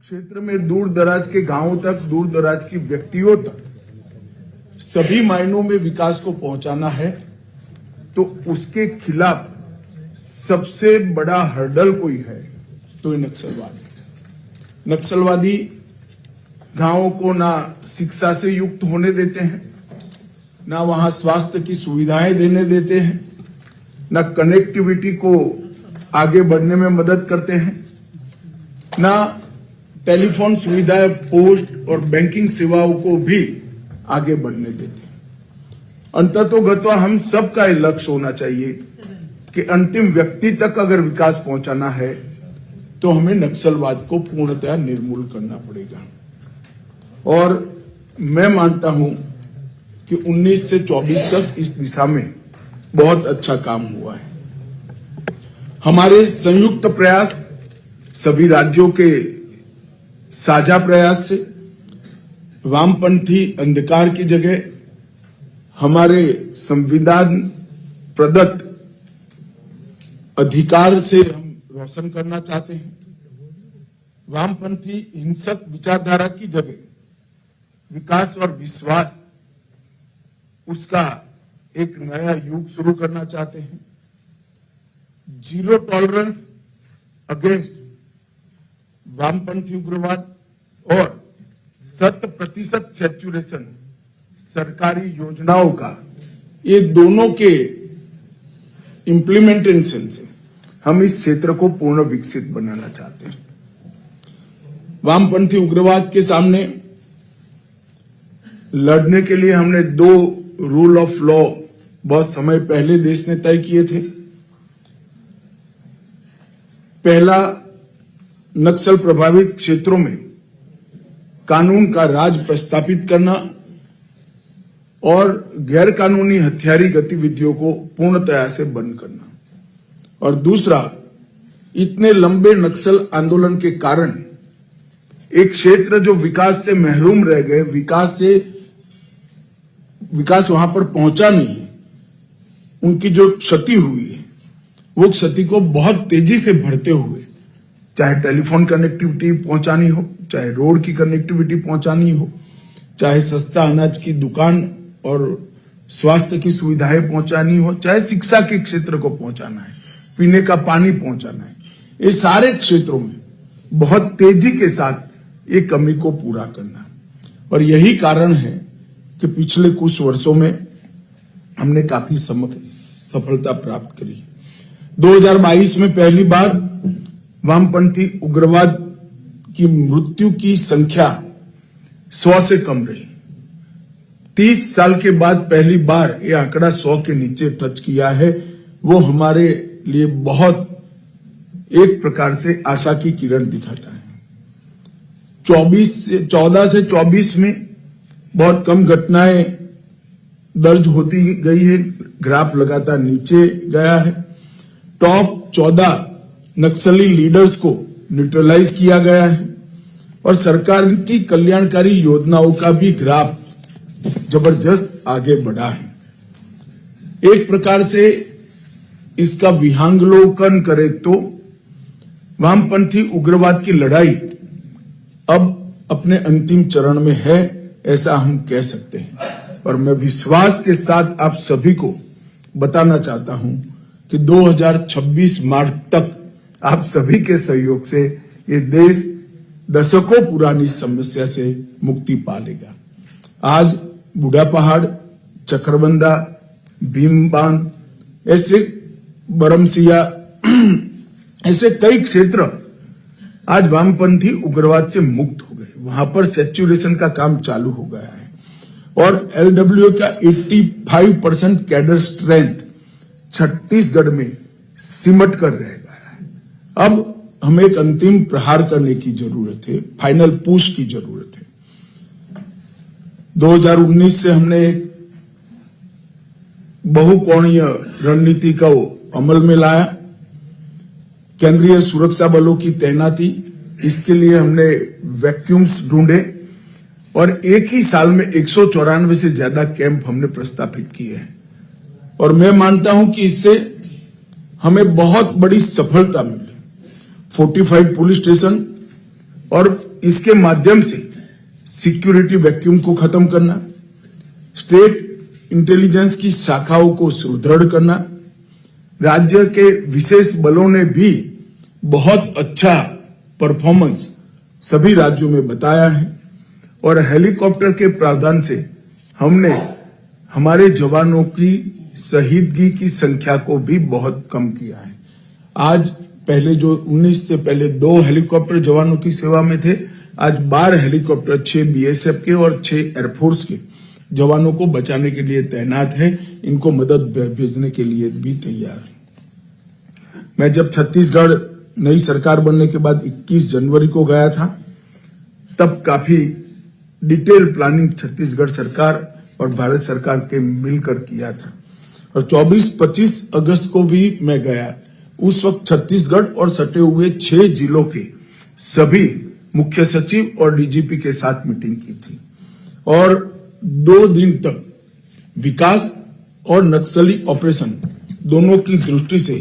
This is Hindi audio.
क्षेत्र में दूर दराज के गांवों तक, दूर दराज की व्यक्तियों तक सभी मायनों में विकास को पहुंचाना है, तो उसके खिलाफ सबसे बड़ा हर्डल कोई है तो ये नक्सलवादी। नक्सलवादी गांवों को ना शिक्षा से युक्त होने देते हैं, ना वहां स्वास्थ्य की सुविधाएं देने देते हैं, ना कनेक्टिविटी को आगे बढ़ने में मदद करते हैं, ना टेलीफोन सुविधाएं, पोस्ट और बैंकिंग सेवाओं को भी आगे बढ़ने देते हैं। अंततोगत्वा हम सबका ये लक्ष्य होना चाहिए कि अंतिम व्यक्ति तक अगर विकास पहुंचाना है तो हमें नक्सलवाद को पूर्णतः निर्मूल करना पड़ेगा। और मैं मानता हूं कि 19 से 24 तक इस दिशा में बहुत अच्छा काम हुआ है। हमारे संयुक्त प्रयास, सभी राज्यों के साझा प्रयास से वामपंथी अंधकार की जगह हमारे संविधान प्रदत्त अधिकार से हम रोशन करना चाहते हैं। वामपंथी हिंसक विचारधारा की जगह विकास और विश्वास, उसका एक नया युग शुरू करना चाहते हैं। जीरो टॉलरेंस अगेंस्ट वामपंथी उग्रवाद और 100% सैचुरेशन सरकारी योजनाओं का, ये दोनों के इंप्लीमेंटेशन से हम इस क्षेत्र को पूर्ण विकसित बनाना चाहते हैं। वामपंथी उग्रवाद के सामने लड़ने के लिए हमने 2 रूल ऑफ लॉ बहुत समय पहले देश ने तय किए थे। पहला, नक्सल प्रभावित क्षेत्रों में कानून का राज प्रस्थापित करना और गैर कानूनी हथियारी गतिविधियों को पूर्णतया से बंद करना। और दूसरा, इतने लंबे नक्सल आंदोलन के कारण एक क्षेत्र जो विकास से महरूम रह गए, विकास वहां पर पहुंचा नहीं है, उनकी जो क्षति हुई है वो क्षति को बहुत तेजी से भरते हुए, चाहे टेलीफोन कनेक्टिविटी पहुंचानी हो, चाहे रोड की कनेक्टिविटी पहुंचानी हो, चाहे सस्ता अनाज की दुकान और स्वास्थ्य की सुविधाएं पहुंचानी हो, चाहे शिक्षा के क्षेत्र को पहुंचाना है, पीने का पानी पहुंचाना है, ये सारे क्षेत्रों में बहुत तेजी के साथ ये कमी को पूरा करना। और यही कारण है कि पिछले कुछ वर्षों में हमने काफी सफलता प्राप्त करी। 2022 में पहली बार वामपंथी उग्रवाद की मृत्यु की संख्या 100 से कम रही। 30 साल के बाद पहली बार यह आंकड़ा 100 के नीचे टच किया है। वो हमारे लिए बहुत एक प्रकार से आशा की किरण दिखाता है। 14 से 24 में बहुत कम घटनाएं दर्ज होती गई है, ग्राफ लगातार नीचे गया है। टॉप 14 नक्सली लीडर्स को न्यूट्रलाइज किया गया है और सरकार की कल्याणकारी योजनाओं का भी ग्राफ जबरदस्त आगे बढ़ा है। एक प्रकार से इसका विहंगावलोकन करें तो वामपंथी उग्रवाद की लड़ाई अब अपने अंतिम चरण में है, ऐसा हम कह सकते हैं। और मैं विश्वास के साथ आप सभी को बताना चाहता हूं कि 2026 मार्च तक आप सभी के सहयोग से ये देश दशकों पुरानी समस्या से मुक्ति पा लेगा। आज बूढ़ा पहाड़, चक्रबंधा, भीमबांध, ऐसे बरमसिया, ऐसे कई क्षेत्र आज वामपंथी उग्रवाद से मुक्त हो गए। वहां पर सैचुरेशन का काम चालू हो गया है और एलडब्ल्यू का 85% कैडर स्ट्रेंथ छत्तीसगढ़ में सिमट कर रह गया है। अब हमें एक अंतिम प्रहार करने की जरूरत है, फाइनल पुश की जरूरत है। 2019 से हमने एक बहुकोणीय रणनीति को अमल में लाया। केंद्रीय सुरक्षा बलों की तैनाती, इसके लिए हमने वैक्यूम्स ढूंढे और एक ही साल में 194 से ज्यादा कैंप हमने प्रस्तापित किए हैं। और मैं मानता हूं कि इससे हमें बहुत बड़ी सफलता मिली। 45 पुलिस स्टेशन और इसके माध्यम से सिक्योरिटी वैक्यूम को खत्म करना, स्टेट इंटेलिजेंस की शाखाओं को सुदृढ़ करना। राज्य के विशेष बलों ने भी बहुत अच्छा परफॉर्मेंस सभी राज्यों में बताया है और हेलीकॉप्टर के प्रावधान से हमने हमारे जवानों की शहीदगी की संख्या को भी बहुत कम किया है। आज पहले जो 19 से पहले 2 हेलीकॉप्टर जवानों की सेवा में थे, आज 12 हेलीकॉप्टर 6 बीएसएफ के और 6 एयरफोर्स के जवानों को बचाने के लिए तैनात है, इनको मदद भेजने के लिए भी तैयार है। मैं जब छत्तीसगढ़ नई सरकार बनने के बाद 21 जनवरी को गया था, तब काफी डिटेल प्लानिंग छत्तीसगढ़ सरकार और भारत सरकार के मिलकर किया था और 24-25 अगस्त को भी मैं गया। उस वक्त छत्तीसगढ़ और सटे हुए 6 जिलों के सभी मुख्य सचिव और डीजीपी के साथ मीटिंग की थी और 2 दिन तक विकास और नक्सली ऑपरेशन दोनों की दृष्टि से